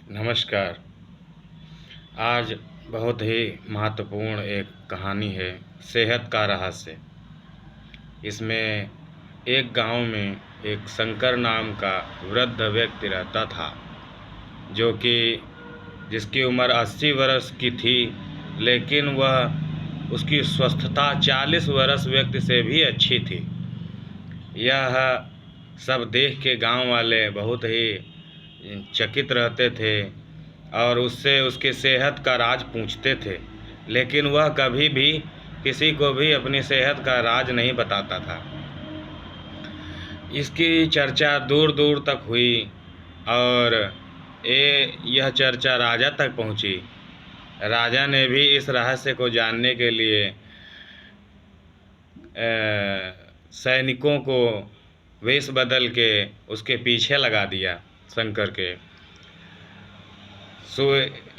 नमस्कार। आज बहुत ही महत्वपूर्ण एक कहानी है, सेहत का रहस्य। इसमें एक गांव में एक शंकर नाम का वृद्ध व्यक्ति रहता था, जो कि जिसकी उम्र 80 वर्ष की थी, लेकिन वह उसकी स्वस्थता 40 वर्ष व्यक्ति से भी अच्छी थी। यह सब देख के गांव वाले बहुत ही चकित रहते थे और उससे उसकी सेहत का राज पूछते थे, लेकिन वह कभी भी किसी को भी अपनी सेहत का राज नहीं बताता था। इसकी चर्चा दूर दूर तक हुई और यह चर्चा राजा तक पहुंची। राजा ने भी इस रहस्य को जानने के लिए सैनिकों को वेश बदल के उसके पीछे लगा दिया शंकर के।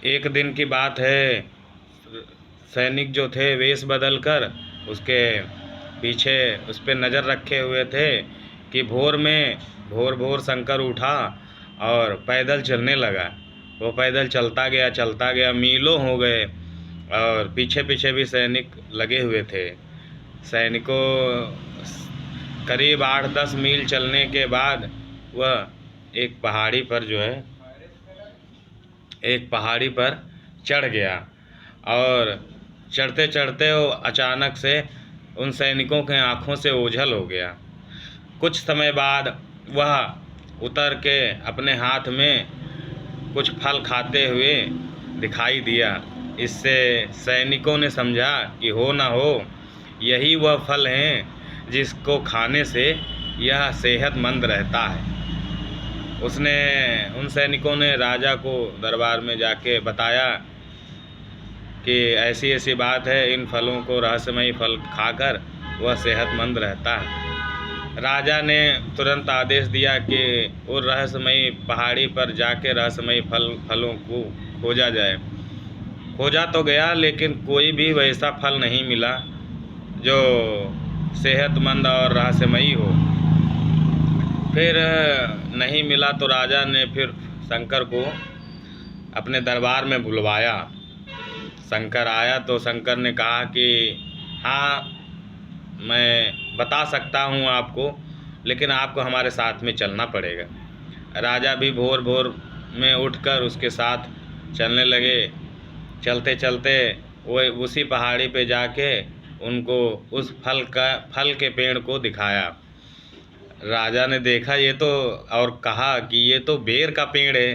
एक दिन की बात है, सैनिक जो थे वेश बदल कर उसके पीछे उस पर नज़र रखे हुए थे कि भोर भोर शंकर उठा और पैदल चलने लगा। वो पैदल चलता गया, मीलों हो गए और पीछे पीछे भी सैनिक लगे हुए थे। सैनिकों करीब 8-10 मील चलने के बाद वह एक पहाड़ी पर चढ़ गया और चढ़ते चढ़ते वो अचानक से उन सैनिकों के आँखों से ओझल हो गया। कुछ समय बाद वह उतर के अपने हाथ में कुछ फल खाते हुए दिखाई दिया। इससे सैनिकों ने समझा कि हो ना हो यही वह फल हैं जिसको खाने से यह सेहतमंद रहता है। उन सैनिकों ने राजा को दरबार में जाके बताया कि ऐसी ऐसी बात है, इन फलों को, रहस्यमयी फल खाकर वह सेहतमंद रहता है। राजा ने तुरंत आदेश दिया कि उस रहस्यमयी पहाड़ी पर जाके रहस्यमयी फलों को खोजा जाए। खोजा तो गया, लेकिन कोई भी वैसा फल नहीं मिला जो सेहतमंद और रहस्यमयी हो। फिर नहीं मिला तो राजा ने फिर शंकर को अपने दरबार में बुलवाया। शंकर आया तो शंकर ने कहा कि हाँ, मैं बता सकता हूँ आपको, लेकिन आपको हमारे साथ में चलना पड़ेगा। राजा भी भोर भोर में उठकर उसके साथ चलने लगे। चलते चलते वो उसी पहाड़ी पे जाके उनको उस फल के पेड़ को दिखाया। राजा ने देखा ये तो, और कहा कि ये तो बेर का पेड़ है।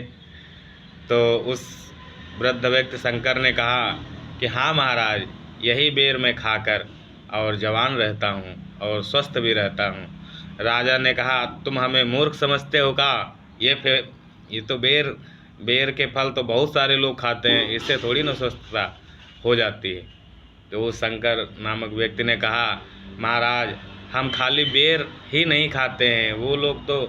तो उस वृद्ध व्यक्ति शंकर ने कहा कि हाँ महाराज, यही बेर मैं खाकर और जवान रहता हूँ और स्वस्थ भी रहता हूँ। राजा ने कहा, तुम हमें मूर्ख समझते हो का? ये तो बेर के फल तो बहुत सारे लोग खाते हैं, इससे थोड़ी ना स्वस्थता हो जाती है। तो उस शंकर नामक व्यक्ति ने कहा, महाराज, हम खाली बेर ही नहीं खाते हैं, वो लोग तो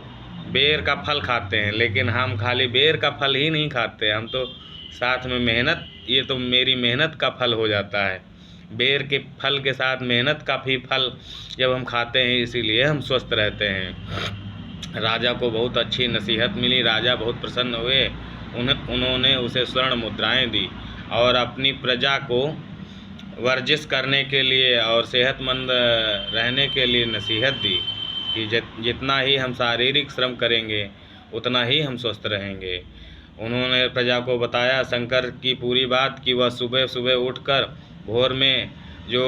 बेर का फल खाते हैं, लेकिन हम खाली बेर का फल ही नहीं खाते, हम तो साथ में मेहनत, ये तो मेरी मेहनत का फल हो जाता है। बेर के फल के साथ मेहनत का भी फल जब हम खाते हैं, इसीलिए हम स्वस्थ रहते हैं। राजा को बहुत अच्छी नसीहत मिली। राजा बहुत प्रसन्न हुए। उन्होंने उसे स्वर्ण मुद्राएं दी और अपनी प्रजा को वर्जिश करने के लिए और सेहतमंद रहने के लिए नसीहत दी कि जितना ही हम शारीरिक श्रम करेंगे उतना ही हम स्वस्थ रहेंगे। उन्होंने प्रजा को बताया शंकर की पूरी बात कि वह सुबह सुबह उठकर भोर में जो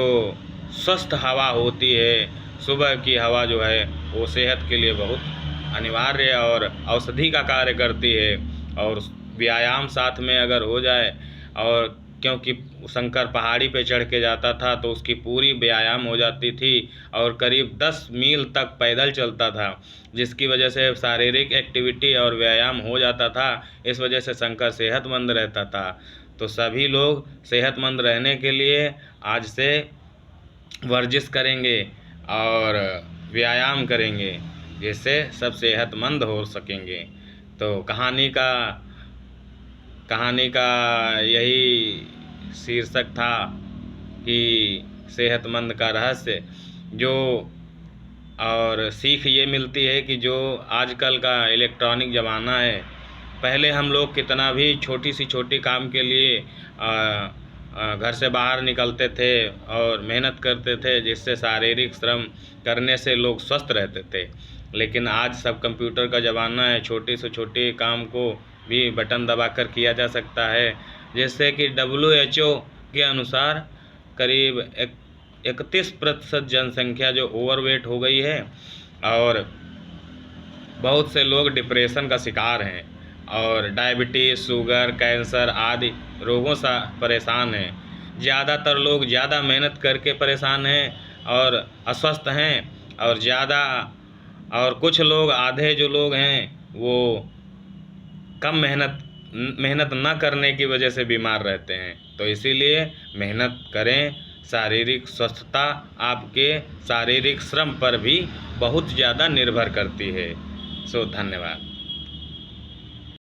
स्वस्थ हवा होती है, सुबह की हवा जो है, वो सेहत के लिए बहुत अनिवार्य और औषधि का कार्य करती है। और व्यायाम साथ में अगर हो जाए, और क्योंकि शंकर पहाड़ी पे चढ़ के जाता था तो उसकी पूरी व्यायाम हो जाती थी और करीब 10 मील तक पैदल चलता था, जिसकी वजह से शारीरिक एक्टिविटी और व्यायाम हो जाता था। इस वजह से शंकर सेहतमंद रहता था। तो सभी लोग सेहतमंद रहने के लिए आज से वर्जिश करेंगे और व्यायाम करेंगे, जिससे सब सेहतमंद हो सकेंगे। तो कहानी का यही शीर्षक था कि सेहतमंद का रहस्य। जो और सीख ये मिलती है कि जो आजकल का इलेक्ट्रॉनिक ज़माना है, पहले हम लोग कितना भी छोटी सी छोटी काम के लिए घर से बाहर निकलते थे और मेहनत करते थे, जिससे शारीरिक श्रम करने से लोग स्वस्थ रहते थे। लेकिन आज सब कंप्यूटर का ज़माना है, छोटी से छोटी काम को भी बटन दबाकर किया जा सकता है। जैसे कि WHO के अनुसार करीब 31% जनसंख्या जो ओवरवेट हो गई है, और बहुत से लोग डिप्रेशन का शिकार हैं और डायबिटीज़, शुगर, कैंसर आदि रोगों से परेशान हैं। ज़्यादातर लोग ज़्यादा मेहनत करके परेशान हैं और अस्वस्थ हैं, और कुछ लोग, आधे जो लोग हैं वो कम मेहनत न करने की वजह से बीमार रहते हैं। तो इसीलिए मेहनत करें। शारीरिक स्वस्थता आपके शारीरिक श्रम पर भी बहुत ज़्यादा निर्भर करती है। धन्यवाद।